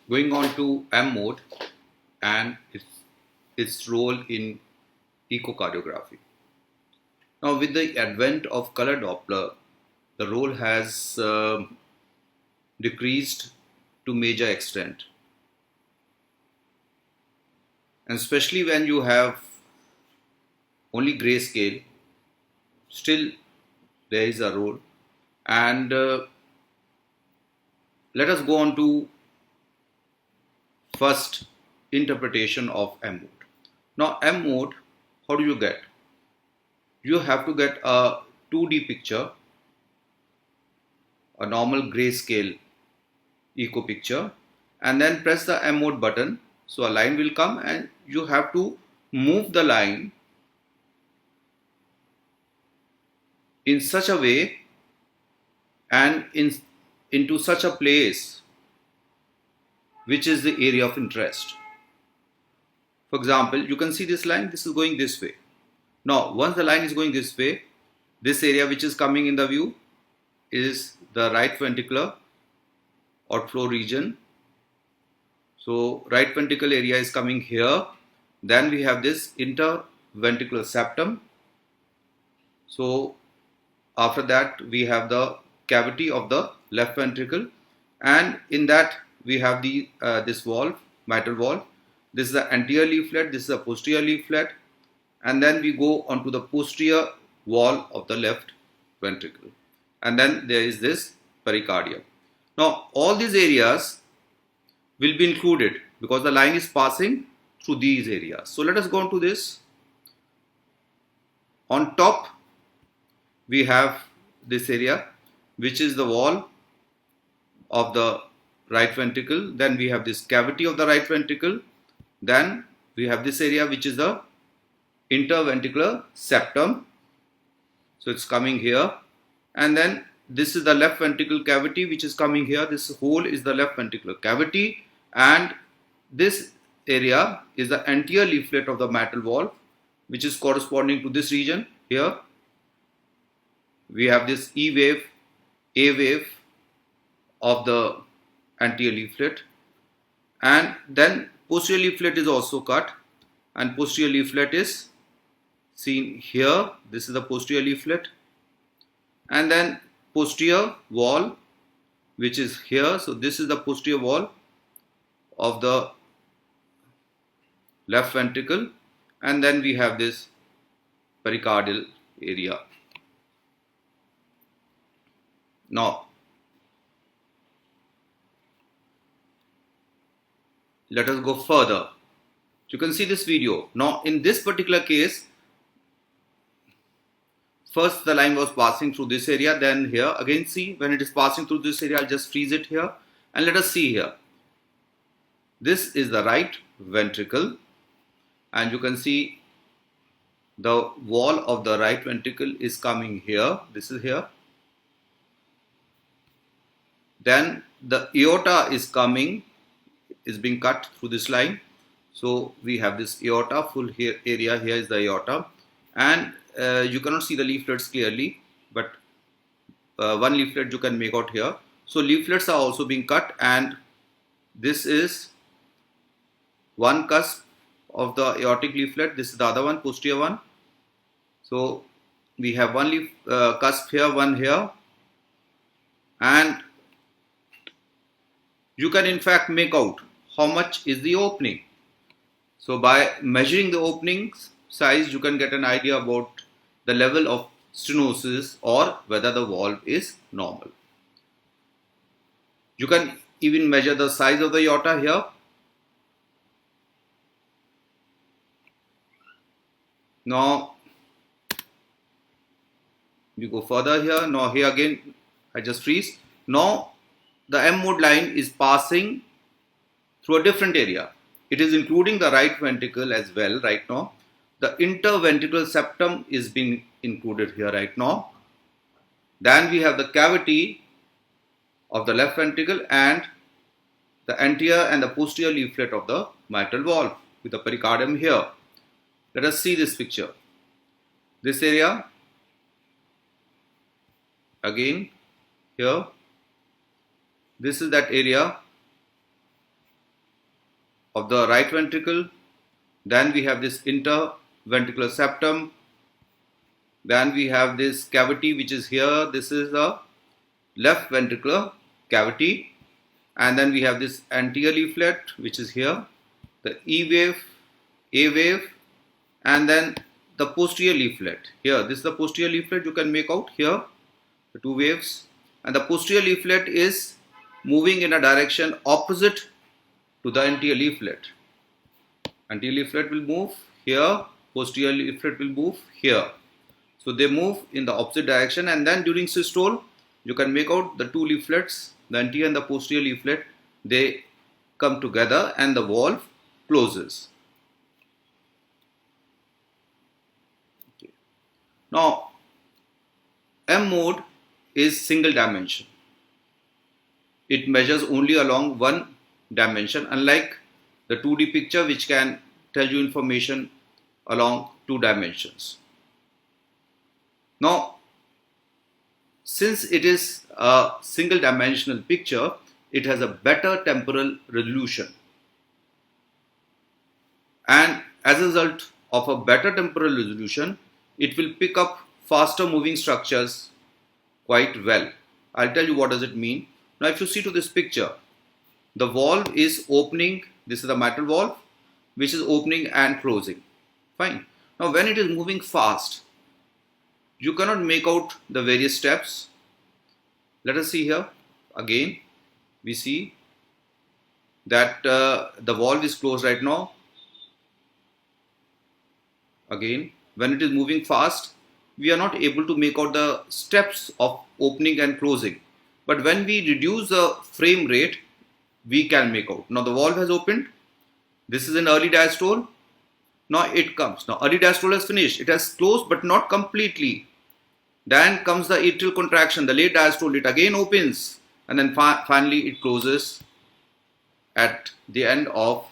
Going on to M mode and its role in echocardiography. Now, with the advent of color Doppler, the role has decreased to major extent, and especially when you have only grayscale, still there is a role. And let us go on to first interpretation of M mode. Now, M mode, how do you get? You have to get a 2D picture, a normal grayscale echo picture, and then press the M mode button. So a line will come and you have to move the line in such a way and into such a place which is the area of interest. For example, you can see this line, this is going this way. Now, once the line is going this way, this area which is coming in the view is the right ventricular outflow region. So, right ventricle area is coming here. Then we have this interventricular septum. So, after that we have the cavity of the left ventricle, and in that we have the this valve, mitral valve. This is the anterior leaflet, this is the posterior leaflet, and then we go onto the posterior wall of the left ventricle, and then there is this pericardium. Now all these areas will be included because the line is passing through these areas. So let us go on to this. On top we have this area which is the wall of the right ventricle. Then we have this cavity of the right ventricle. Then we have this area which is the interventricular septum. So it's coming here. And then this is the left ventricle cavity which is coming here. This hole is the left ventricular cavity. And this area is the anterior leaflet of the mitral valve, which is corresponding to this region here. We have this E wave, A wave of the anterior leaflet, and then posterior leaflet is also cut, and posterior leaflet is seen here. This is the posterior leaflet, and then posterior wall which is here. So this is the posterior wall of the left ventricle, and then we have this pericardial area. Now let us go further. You can see this video. Now in this particular case, first the line was passing through this area, then here again. See, when it is passing through this area, I'll just freeze it here and let us see here. This is the right ventricle, and you can see the wall of the right ventricle is coming here. This is here. Then the aorta is coming, is being cut through this line. So we have this aorta, full here area here is the aorta, and you cannot see the leaflets clearly, but one leaflet you can make out here. So leaflets are also being cut, and this is one cusp of the aortic leaflet. This is the other one, posterior one. So we have one cusp here, one here, and you can in fact make out how much is the opening. So by measuring the opening size, you can get an idea about the level of stenosis or whether the valve is normal. You can even measure the size of the aorta here. Now we go further here. Now here again I just freeze. Now the M mode line is passing through a different area. It is including the right ventricle as well right now. The interventricular septum is being included here right now. Then we have the cavity of the left ventricle and the anterior and the posterior leaflet of the mitral valve with the pericardium here. Let us see this picture. This area again here. This is that area of the right ventricle. Then we have this interventricular septum. Then we have this cavity which is here. This is the left ventricular cavity. And then we have this anterior leaflet which is here, the E wave, A wave, and then the posterior leaflet. Here, this is the posterior leaflet, you can make out here, the two waves. And the posterior leaflet is moving in a direction opposite to the anterior leaflet. Anterior leaflet will move here, posterior leaflet will move here. So they move in the opposite direction, and then during systole, you can make out the two leaflets, the anterior and the posterior leaflet, they come together and the valve closes. Okay. Now, M mode is single dimension. It measures only along one dimension, unlike the 2D picture which can tell you information along two dimensions. Now, since it is a single dimensional picture, it has a better temporal resolution. And as a result of a better temporal resolution, it will pick up faster moving structures quite well. I'll tell you what does it mean. Now if you see to this picture, the valve is opening, this is the mitral valve, which is opening and closing. Fine. Now when it is moving fast, you cannot make out the various steps. Let us see here. Again, we see that the valve is closed right now. Again, when it is moving fast, we are not able to make out the steps of opening and closing. But when we reduce the frame rate, we can make out. Now the valve has opened. This is an early diastole. Now it comes. Now early diastole has finished. It has closed but not completely. Then comes the atrial contraction, the late diastole. It again opens and then finally it closes at the end of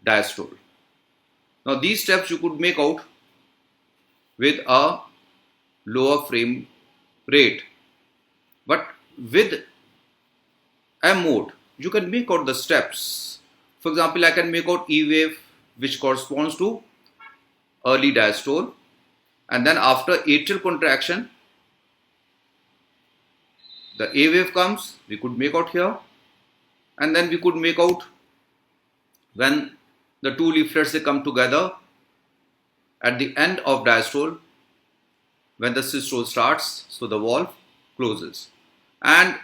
diastole. Now these steps you could make out with a lower frame rate. But with M mode, you can make out the steps. For example, I can make out E wave, which corresponds to early diastole, and then after atrial contraction, the A wave comes, we could make out here, and then we could make out when the two leaflets they come together at the end of diastole, when the systole starts, so the valve closes. And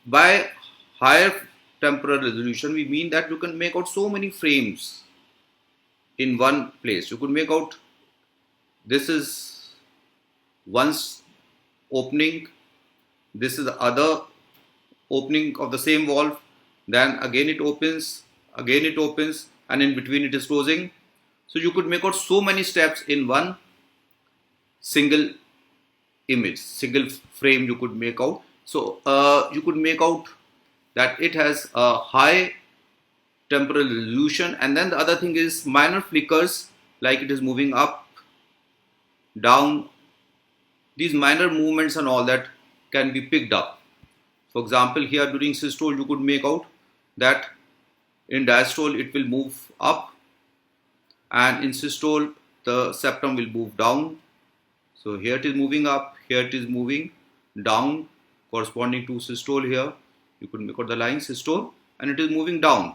by higher temporal resolution, we mean that you can make out so many frames in one place. You could make out, this is once opening, this is the other opening of the same valve, then again it opens, and in between it is closing. So you could make out so many steps in one single image, single frame you could make out. So you could make out that it has a high temporal resolution, and then the other thing is minor flickers, like it is moving up, down. These minor movements and all that can be picked up. For example, here during systole you could make out that in diastole it will move up, and in systole the septum will move down. So here it is moving up, here it is moving down, corresponding to systole. Here you could make out the line systole, and it is moving down.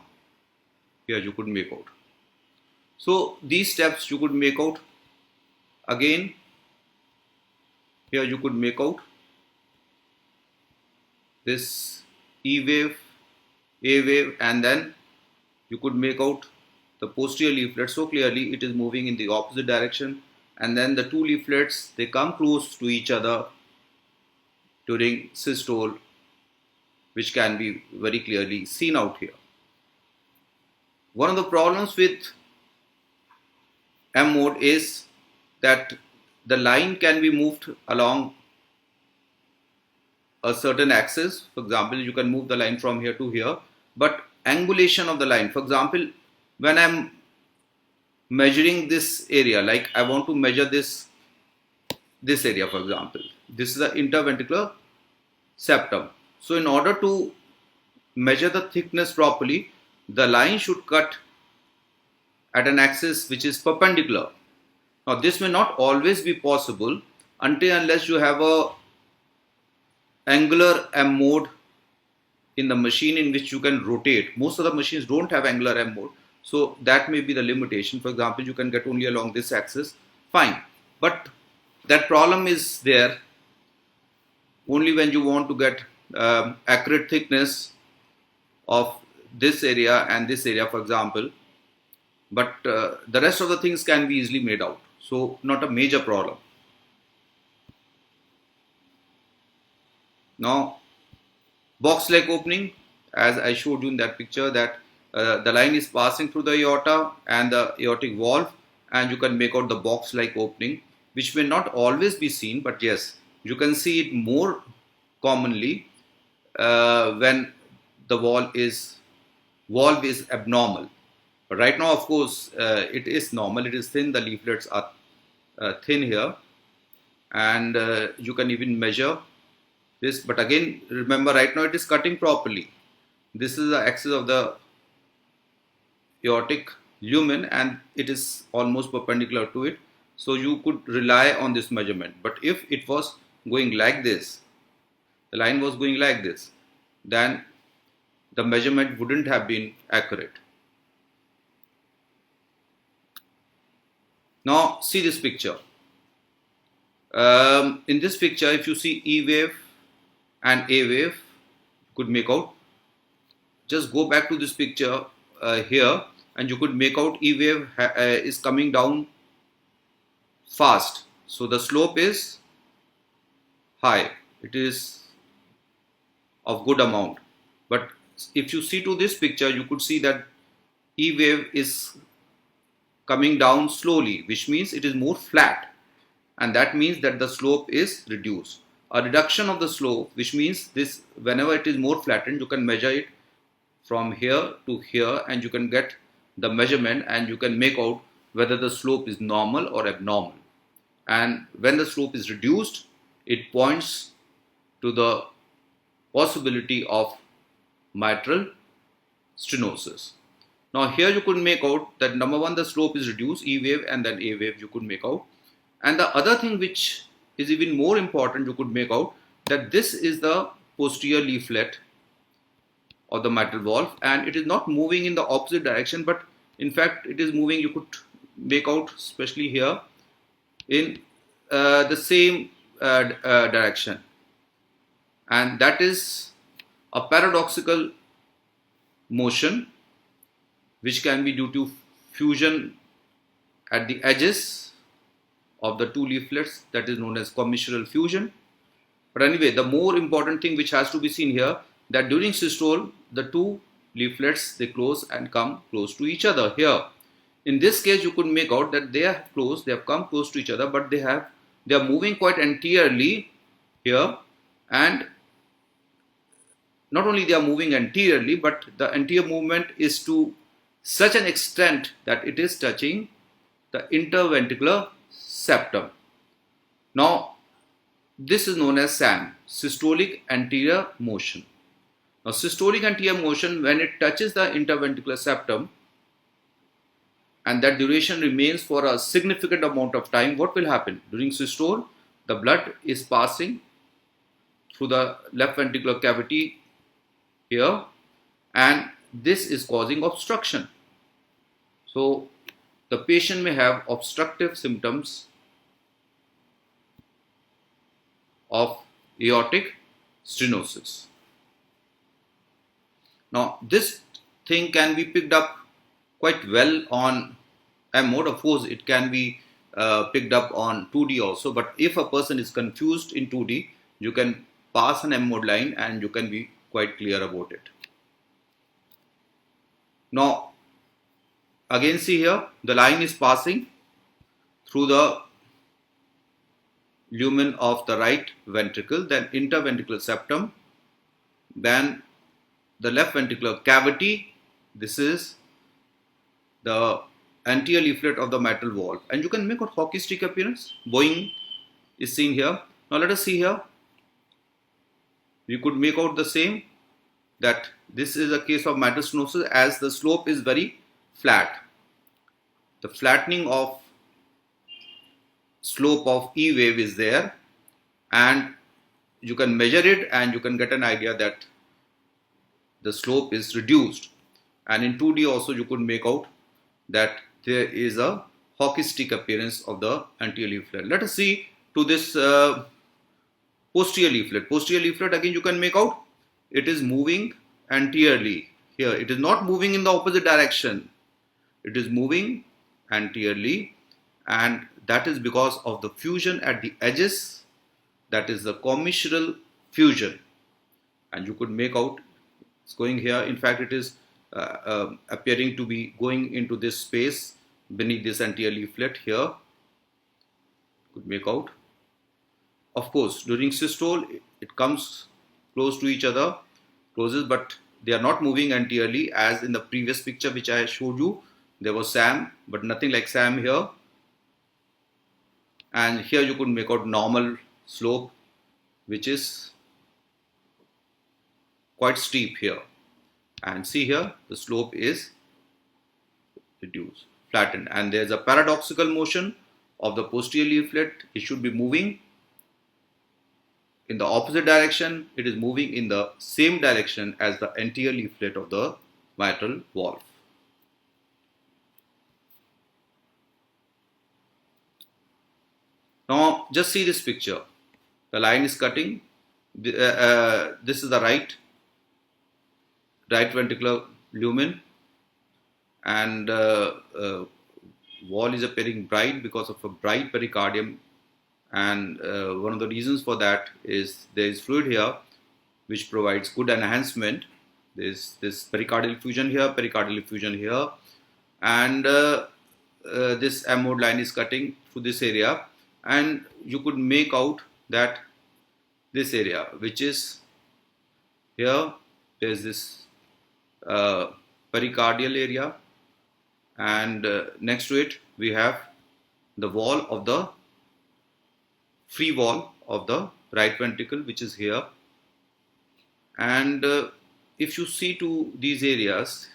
Here you could make out. So these steps you could make out. Again, here you could make out this E wave, A wave, and then you could make out the posterior leaflet. So clearly it is moving in the opposite direction, and then the two leaflets they come close to each other during systole, which can be very clearly seen out here. One of the problems with M mode is that the line can be moved along a certain axis. For example, you can move the line from here to here, but angulation of the line, for example, when I am measuring this area, like I want to measure this area, for example, this is the interventricular septum. So in order to measure the thickness properly, the line should cut at an axis which is perpendicular. Now this may not always be possible until unless you have a angular M mode in the machine in which you can rotate. Most of the machines don't have angular M mode, so that may be the limitation. For example, you can get only along this axis, fine, but that problem is there only when you want to get accurate thickness of this area and this area, for example, but the rest of the things can be easily made out, so not a major problem. Now box like opening, as I showed you in that picture, that the line is passing through the aorta and the aortic valve, and you can make out the box like opening, which may not always be seen, but yes, you can see it more commonly when the valve is abnormal. But right now, of course, it is normal, it is thin, the leaflets are thin here, and you can even measure this. But again, remember, right now it is cutting properly. This is the axis of the aortic lumen and it is almost perpendicular to it, so you could rely on this measurement. But if it was going like this, the line was going like this, then the measurement wouldn't have been accurate. Now see this picture. In this picture, if you see E wave and A wave, you could make out. Just go back to this picture here, and you could make out E wave is coming down fast. So the slope is high. It is of good amount. But if you see to this picture, you could see that E wave is coming down slowly, which means it is more flat, and that means that the slope is reduced. A reduction of the slope, which means this, whenever it is more flattened, you can measure it from here to here and you can get the measurement and you can make out whether the slope is normal or abnormal. And when the slope is reduced, it points to the possibility of mitral stenosis. Now here you could make out that number one, the slope is reduced, E wave and then A wave you could make out. And the other thing which is even more important, you could make out that this is the posterior leaflet of the mitral valve and it is not moving in the opposite direction, but in fact it is moving, you could make out especially here, in the same direction, and that is a paradoxical motion which can be due to fusion at the edges of the two leaflets, that is known as commissural fusion. But anyway, the more important thing which has to be seen here, that during systole the two leaflets, they close and come close to each other here. In this case you could make out that they have come close to each other, but they are moving quite anteriorly here, and not only they are moving anteriorly, but the anterior movement is to such an extent that it is touching the interventricular septum. Now this is known as SAM, systolic anterior motion. Now systolic anterior motion, when it touches the interventricular septum and that duration remains for a significant amount of time, what will happen? During systole, the blood is passing through the left ventricular cavity here, and this is causing obstruction. So the patient may have obstructive symptoms of aortic stenosis. Now this thing can be picked up quite well on M mode. Of course it can be picked up on 2D also, but if a person is confused in 2D, you can pass an M mode line and you can be quite clear about it. Now again see here, the line is passing through the lumen of the right ventricle, then interventricular septum, then the left ventricular cavity. This is the anterior leaflet of the mitral valve, and you can make a hockey stick appearance. Bowing is seen here. Now let us see here. You could make out the same, that this is a case of mitral stenosis as the slope is very flat. the flattening of slope of E wave is there, and you can measure it and you can get an idea that the slope is reduced. And in 2D also you could make out that there is a hockey stick appearance of the anterior leaflet. Let us see to this posterior leaflet. Posterior leaflet, again you can make out it is moving anteriorly. Here it is not moving in the opposite direction, it is moving anteriorly, and that is because of the fusion at the edges, that is the commissural fusion. And you could make out it's going here. In fact, it is appearing to be going into this space beneath this anterior leaflet here. You could make out. Of course, during systole, it comes close to each other, closes, but they are not moving anteriorly as in the previous picture which I showed you. There was SAM, but nothing like SAM here. And here you could make out normal slope, which is quite steep here. And see here, the slope is reduced, flattened. And there's a paradoxical motion of the posterior leaflet. It should be moving in the opposite direction. It is moving in the same direction as the anterior leaflet of the mitral valve. Now just see this picture. The line is cutting. This is the right ventricular lumen, and wall is appearing bright because of a bright pericardium. And one of the reasons for that is there is fluid here which provides good enhancement. There is this pericardial effusion here, and this M mode line is cutting through this area, and you could make out that this area, which is here, there is this pericardial area, and next to it we have the wall of the free wall of the right ventricle, which is here. And if you see to these areas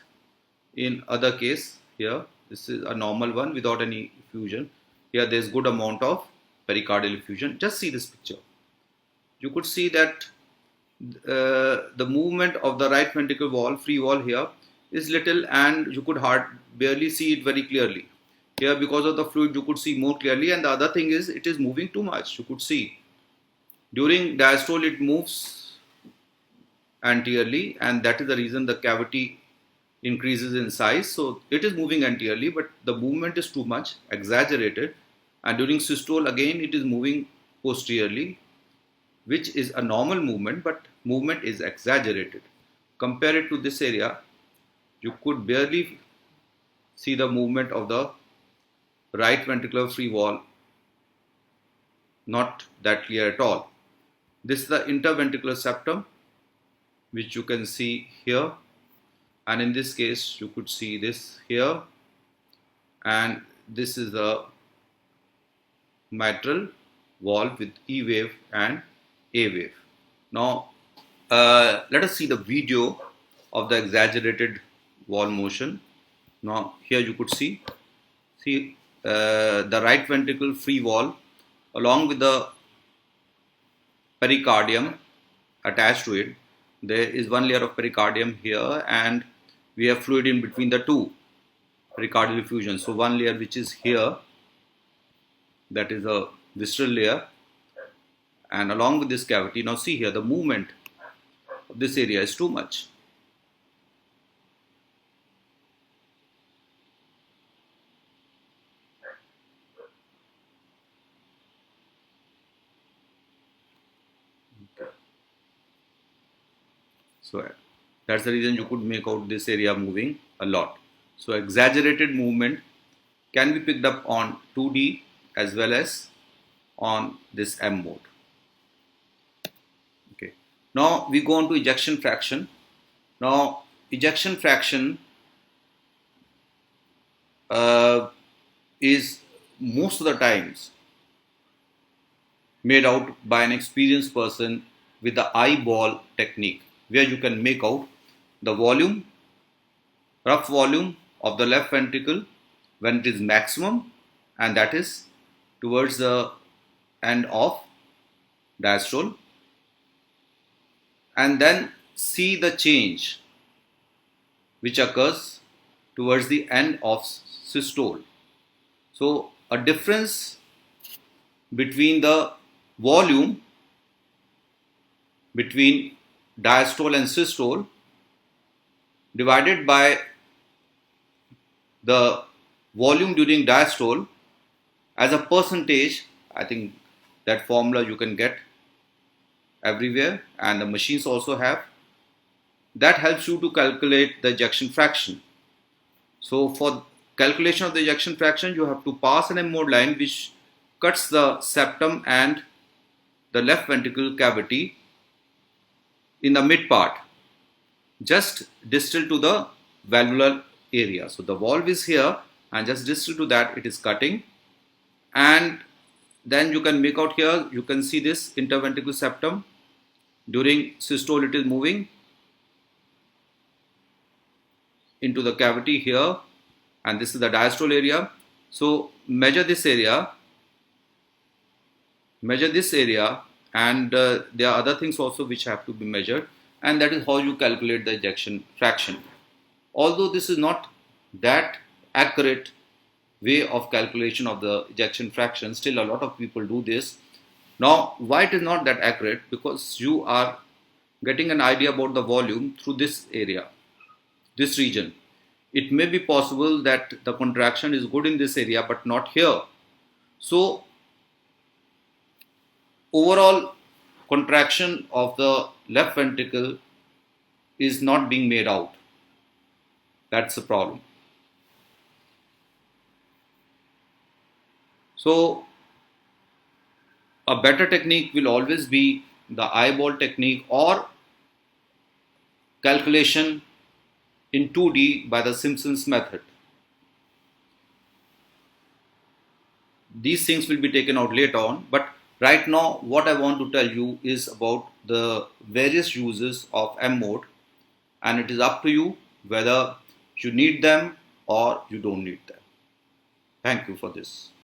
in other case, here this is a normal one without any effusion. Here there is good amount of pericardial effusion. Just see this picture. You could see that the movement of the right ventricle wall, free wall here, is little, and you could barely see it very clearly. Here, because of the fluid, you could see more clearly, and the other thing is it is moving too much. You could see during diastole it moves anteriorly, and that is the reason the cavity increases in size. So it is moving anteriorly, but the movement is too much, exaggerated. And during systole, again it is moving posteriorly, which is a normal movement, but movement is exaggerated. Compare it to this area, you could barely see the movement of the right ventricular free wall, not that clear at all. This is the interventricular septum, which you can see here, and in this case you could see this here, and this is the mitral valve with E wave and A wave. Now let us see the video of the exaggerated wall motion. Now here you could see the right ventricle free wall along with the pericardium attached to it. There is one layer of pericardium here, and we have fluid in between the two pericardial effusion. So one layer which is here, that is a visceral layer, and along with this cavity, now see here, the movement of this area is too much. So that's the reason you could make out this area moving a lot. So exaggerated movement can be picked up on 2D as well as on this M mode. Okay. Now we go on to ejection fraction. Now ejection fraction is most of the times made out by an experienced person with the eyeball technique, where you can make out the volume, rough volume of the left ventricle when it is maximum, and that is towards the end of diastole, and then see the change which occurs towards the end of systole. So a difference between the volume between diastole and systole divided by the volume during diastole as a percentage. I think that formula you can get everywhere, and the machines also have. That helps you to calculate the ejection fraction. So for calculation of the ejection fraction, you have to pass an M mode line which cuts the septum and the left ventricle cavity in the mid part, just distal to the valvular area. So the valve is here, and just distal to that it is cutting, and then you can make out here, you can see this interventricular septum. During systole it is moving into the cavity here, and this is the diastole area. So measure this area, and there are other things also which have to be measured, and that is how you calculate the ejection fraction. Although this is not that accurate way of calculation of the ejection fraction, still a lot of people do this. Now, why it is not that accurate? Because you are getting an idea about the volume through this area, this region. It may be possible that the contraction is good in this area but not here. So overall contraction of the left ventricle is not being made out. That's the problem. So a better technique will always be the eyeball technique or calculation in 2D by the Simpson's method. These things will be taken out later on, but right now what I want to tell you is about the various uses of M mode, and it is up to you whether you need them or you don't need them. Thank you for this.